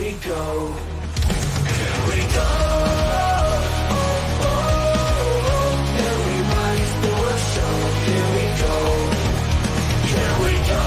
we go. Here we go. Everybody's for a show. Here we go. Here we go.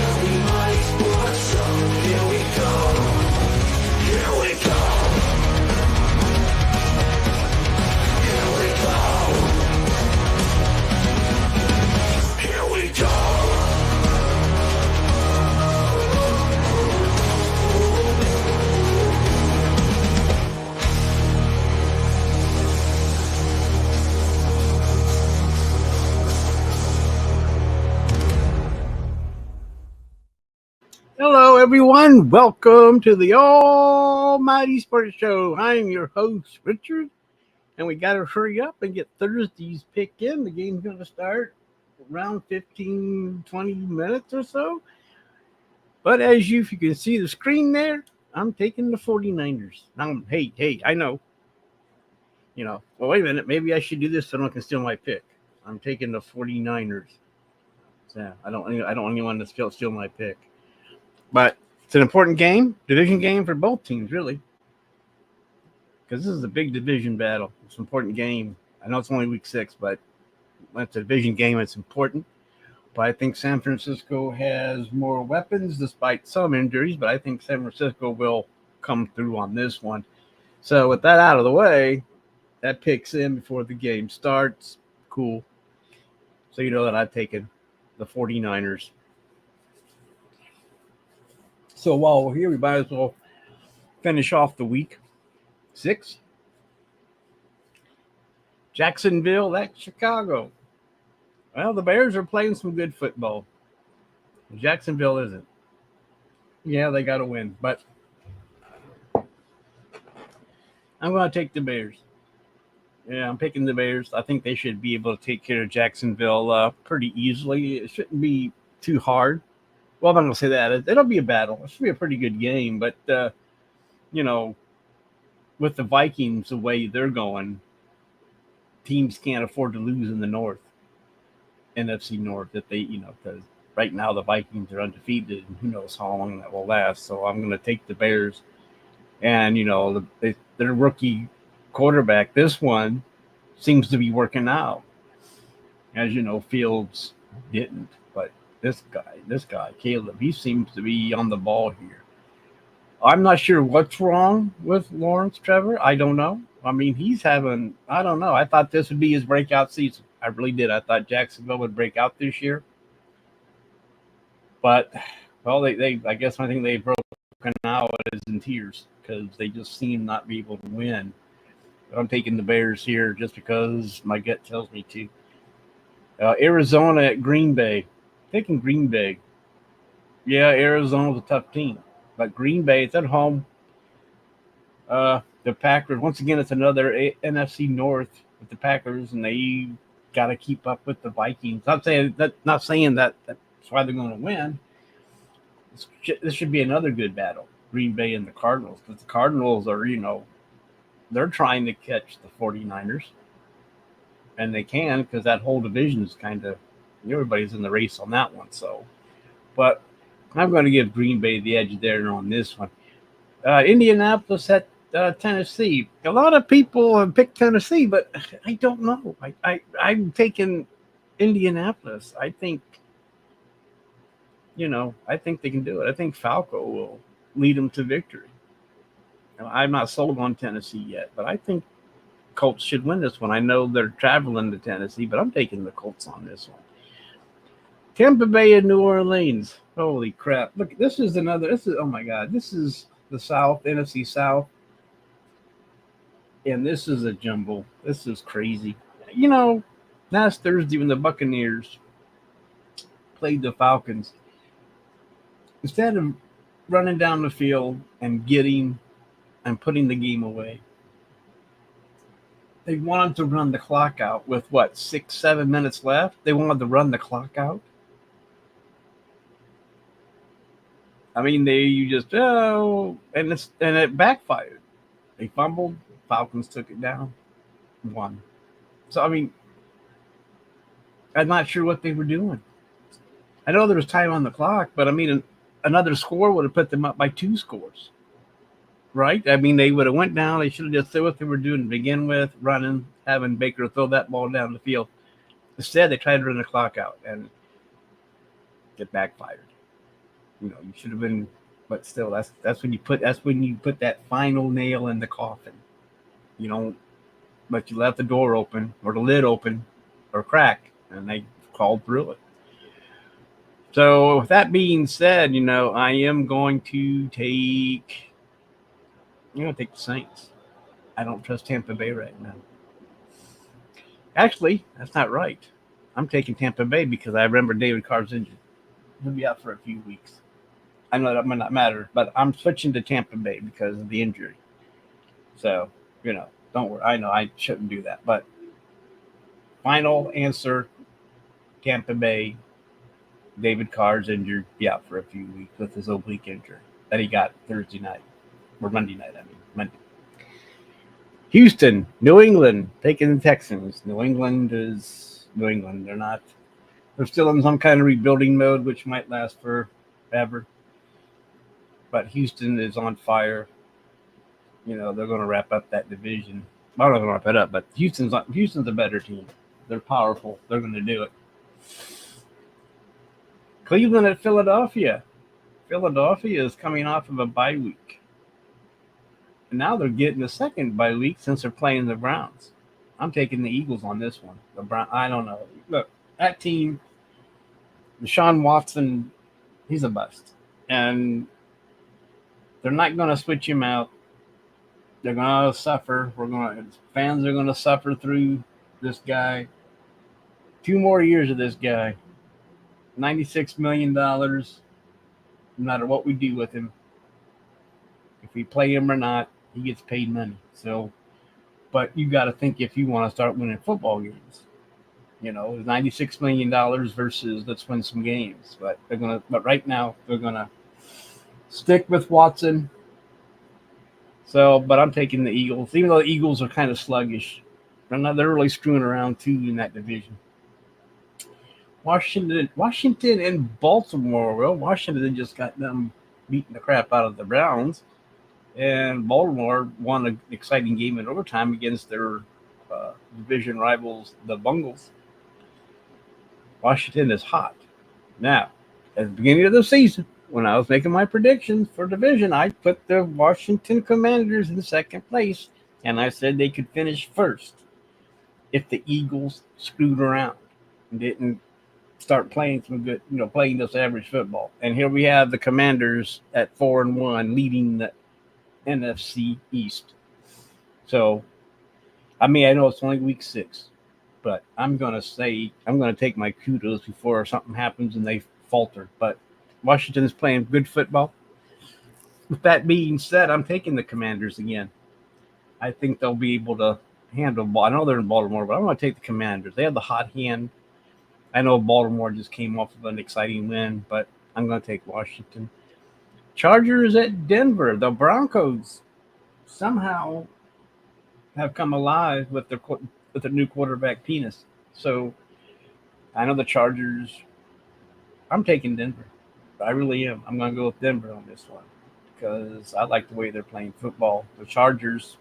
Everybody's for a show. Here we go. Here we go. Here we go. Here we go. Hello, everyone. Welcome to the Almighty Sports Show. I'm your host, Richard, and we got to hurry up and get Thursday's pick in. The game's going to start around 15, 20 minutes or so. But as if you can see the screen there, I'm taking the 49ers. Now, hey, I know. Well, wait a minute. Maybe I should do this so no one can steal my pick. I'm taking the 49ers. So I don't want anyone to steal my pick. But it's an important game, division game for both teams, really. Because this is a big division battle. It's an important game. I know it's only week 6, but when it's a division game, it's important. But I think San Francisco has more weapons despite some injuries, but I think San Francisco will come through on this one. So with that out of the way, that picks in before the game starts. Cool. So you know that I've taken the 49ers. So while we're here, we might as well finish off the week 6. Jacksonville at Chicago. Well, the Bears are playing some good football. Jacksonville isn't. Yeah, they got to win, but I'm going to take the Bears. Yeah, I'm picking the Bears. I think they should be able to take care of Jacksonville pretty easily. It shouldn't be too hard. Well, I'm not going to say that. It'll be a battle. It should be a pretty good game. But, with the Vikings, the way they're going, teams can't afford to lose in the North, NFC North, if they, because right now the Vikings are undefeated, and who knows how long that will last. So I'm going to take the Bears. And, their rookie quarterback, this one, seems to be working out. As you know, Fields didn't. But this guy, Caleb, he seems to be on the ball here. I'm not sure what's wrong with Lawrence Trevor. I don't know. I mean, I don't know. I thought this would be his breakout season. I really did. I thought Jacksonville would break out this year. But, well, I guess I think they've broken out is in tears because they just seem not be able to win. But I'm taking the Bears here just because my gut tells me to. Arizona at Green Bay. Taking Green Bay. Yeah, Arizona's a tough team. But Green Bay, it's at home. The Packers, once again, it's another NFC North with the Packers, and they got to keep up with the Vikings. Not saying that that's why they're going to win. This should be another good battle, Green Bay and the Cardinals, because the Cardinals are, they're trying to catch the 49ers. And they can, because that whole division is kind of, everybody's in the race on that one. So, but I'm going to give Green Bay the edge there on this one. Indianapolis at Tennessee. A lot of people have picked Tennessee, but I don't know. I'm taking Indianapolis. I think, I think they can do it. I think Falco will lead them to victory. I'm not sold on Tennessee yet, but I think Colts should win this one. I know they're traveling to Tennessee, but I'm taking the Colts on this one. Tampa Bay and New Orleans. Holy crap. Look, oh my God. This is the South, NFC South. And this is a jumble. This is crazy. Last Thursday when the Buccaneers played the Falcons, instead of running down the field and putting the game away, they wanted to run the clock out with 6-7 minutes left. They wanted to run the clock out. I mean, and it backfired. They fumbled. Falcons took it down, won. So, I mean, I'm not sure what they were doing. I know there was time on the clock, but I mean, another score would have put them up by 2 scores, right? I mean, they would have went down. They should have just did what they were doing to begin with, running, having Baker throw that ball down the field. Instead, they tried to run the clock out, and it backfired. You should have been, but still, that's when you put that final nail in the coffin. You don't, but you left the door open or the lid open or crack, and they crawled through it. So with that being said, I am going to take. I'm going to take the Saints. I don't trust Tampa Bay right now. Actually, that's not right. I'm taking Tampa Bay because I remember David Carr's injured. He'll be out for a few weeks. I know that might not matter, but I'm switching to Tampa Bay because of the injury. So, don't worry. I know I shouldn't do that. But final answer, Tampa Bay. David Carr's injured, be out for a few weeks with his oblique injury that he got Thursday night. Or Monday night, Monday. Houston, New England, taking the Texans. New England. They're still in some kind of rebuilding mode, which might last forever. But Houston is on fire. They're going to wrap up that division. I don't know if they're going to wrap it up, but Houston's a better team. They're powerful. They're going to do it. Cleveland at Philadelphia. Philadelphia is coming off of a bye week. And now they're getting a second bye week since they're playing the Browns. I'm taking the Eagles on this one. I don't know. Look, that team, Deshaun Watson, he's a bust. And they're not going to switch him out. They're going to suffer. Fans are going to suffer through this guy. 2 more years of this guy. $96 million. No matter what we do with him. If we play him or not, he gets paid money. So, but you got to think if you want to start winning football games. $96 million versus let's win some games. But right now they're gonna stick with Watson. So, but I'm taking the Eagles, even though the Eagles are kind of sluggish. They're really screwing around too in that division. Washington and Baltimore. Well, Washington just got them beating the crap out of the Browns, and Baltimore won an exciting game in overtime against their division rivals, the Bengals. Washington is hot. Now, at the beginning of the season, when I was making my predictions for division, I put the Washington Commanders in second place, and I said they could finish first if the Eagles screwed around and didn't start playing some good, playing this average football. And here we have the Commanders at 4-1 leading the NFC East. So, I know it's only week 6, but I'm going to take my kudos before something happens and they falter. But Washington is playing good football. With that being said, I'm taking the Commanders again. I think they'll be able to handle ball. I know they're in Baltimore, but I'm going to take the Commanders. They have the hot hand. I know Baltimore just came off of an exciting win, but I'm going to take Washington. Chargers at Denver. The Broncos somehow have come alive with their new quarterback penis. So I know the Chargers. I'm taking Denver. I really am. I'm going to go with Denver on this one because I like the way they're playing football. The Chargers,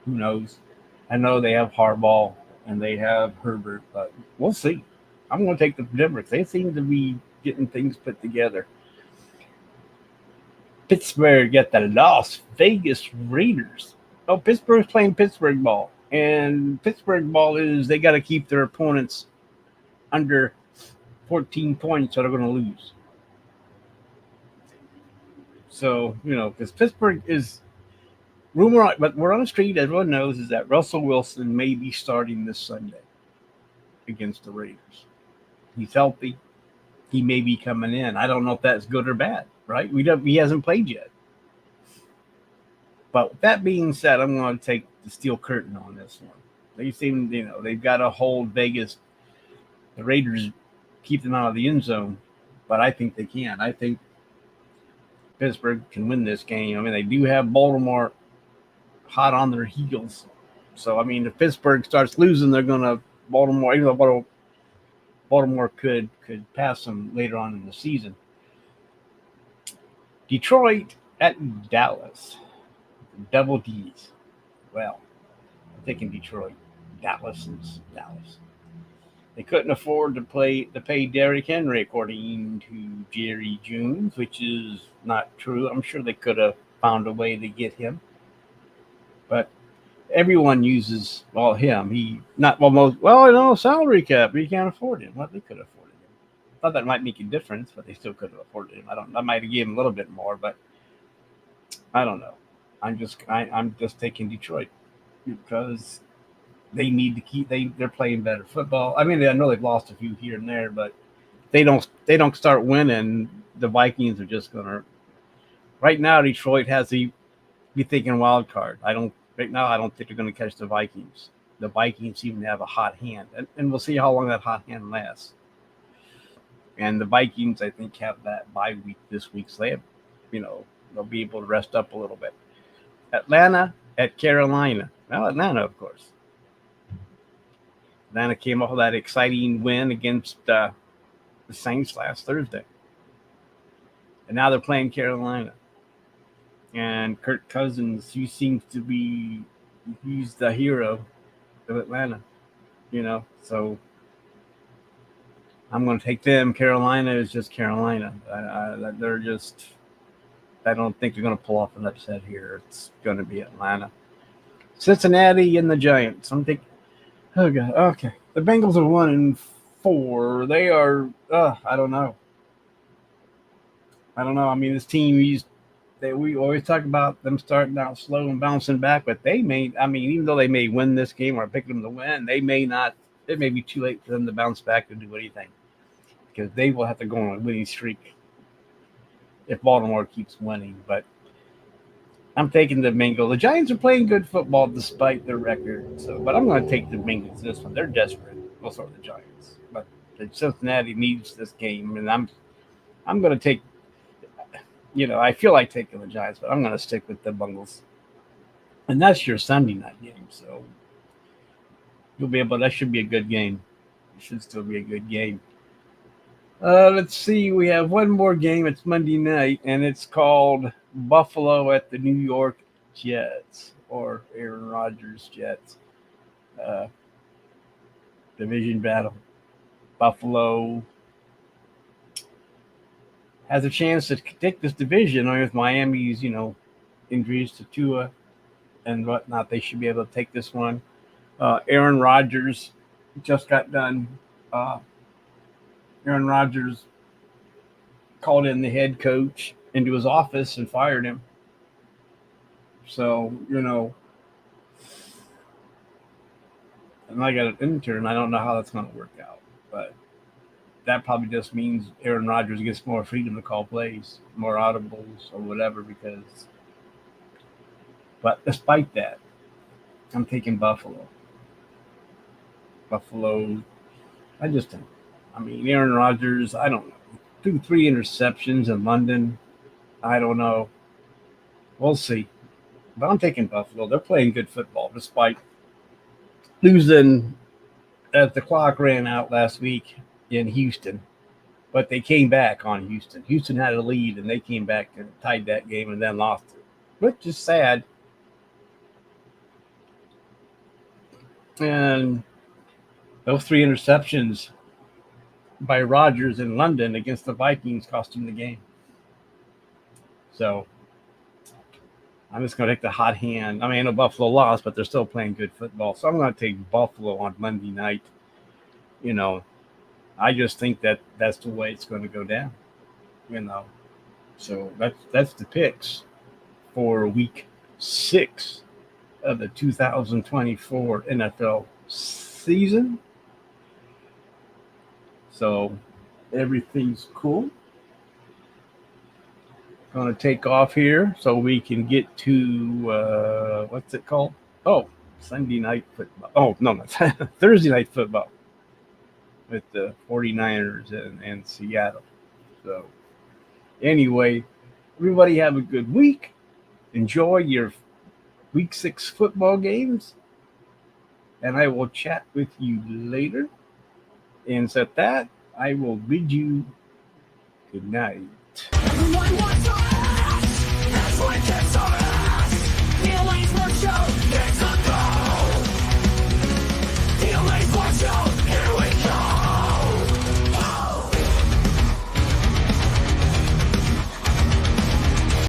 who knows? I know they have Harbaugh and they have Herbert, but we'll see. I'm going to take the Denver because they seem to be getting things put together. Pittsburgh at the Las Vegas Raiders. Oh, Pittsburgh's playing Pittsburgh ball. And Pittsburgh ball is they got to keep their opponents under 14 points or they're going to lose. So, because Pittsburgh is rumor, but we're on the street, everyone knows, is that Russell Wilson may be starting this Sunday against the Raiders. He's healthy. He may be coming in. I don't know if that's good or bad, right? He hasn't played yet. But with that being said, I'm going to take the steel curtain on this one. They seem, they've got to hold Vegas. The Raiders keep them out of the end zone, but I think they can. I think Pittsburgh can win this game. They do have Baltimore hot on their heels. So, if Pittsburgh starts losing, they're going to Baltimore, even though Baltimore could pass them later on in the season. Detroit at Dallas. Double D's. Well, I'm thinking Detroit. Dallas is Dallas. They couldn't afford to pay Derrick Henry, according to Jerry Jones, which is not true. I'm sure they could have found a way to get him, but everyone uses him. He not well most salary cap. You can't afford him. Well, they could have afforded him. I thought that might make a difference, but they still could have afforded him. I might have given him a little bit more, but I don't know. I'm just taking Detroit because they need to keep they're playing better football. I mean, I know they've lost a few here and there, but they don't start winning. The Vikings are just gonna. Right now, Detroit has to be thinking wild card. I don't think they're going to catch the Vikings. The Vikings seem to have a hot hand, and we'll see how long that hot hand lasts. And the Vikings, I think, have that bye week this week, so they'll be able to rest up a little bit. Atlanta at Carolina. Well, Atlanta, of course. Atlanta came off of that exciting win against the Saints last Thursday, and now they're playing Carolina. And Kirk Cousins, he's the hero of Atlanta, so I'm going to take them. Carolina is just Carolina. I don't think they're going to pull off an upset here. It's going to be Atlanta. Cincinnati and the Giants. I'm thinking, oh God, okay. The Bengals are 1-4. They are, I don't know. I mean, this team we always talk about them starting out slow and bouncing back, but even though they may win this game or I picked them to win, it may be too late for them to bounce back to do anything because they will have to go on a winning streak if Baltimore keeps winning. But I'm taking the Bengals. The Giants are playing good football despite their record, but I'm going to take the Bengals this one. They're desperate. Well, so are the Giants, but Cincinnati needs this game, and I'm going to take. I feel like taking the Giants, but I'm going to stick with the Bengals. And that's your Sunday night game, so that should be a good game. It should still be a good game. Let's see. We have one more game. It's Monday night, and it's called Buffalo at the New York Jets, or Aaron Rodgers Jets. Division battle. Buffalo has a chance to take this division with Miami's, injuries to Tua and whatnot. They should be able to take this one. Aaron Rodgers just got done. Aaron Rodgers called in the head coach into his office and fired him. So, and I got an intern. I don't know how that's going to work out, but that probably just means Aaron Rodgers gets more freedom to call plays, more audibles or whatever. But despite that, I'm taking Buffalo. Aaron Rodgers, I don't know, 2-3 interceptions in London. I don't know. We'll see. But I'm taking Buffalo. They're playing good football despite losing as the clock ran out last week in Houston. But they came back on Houston. Houston had a lead, and they came back and tied that game and then lost it, which is sad. And those 3 interceptions by Rodgers in London against the Vikings cost him the game. So I'm just going to take the hot hand. I know Buffalo lost, but they're still playing good football. So I'm going to take Buffalo on Monday night. I just think that's the way it's going to go down. So that's the picks for week 6 of the 2024 NFL season. So everything's cool. Going to take off here so we can get to what's it called? Oh, Sunday night football. Oh, no, Thursday night football with the 49ers and Seattle. So anyway, everybody have a good week. Enjoy your week 6 football games. And I will chat with you later. And so that, I will bid you good night. Going to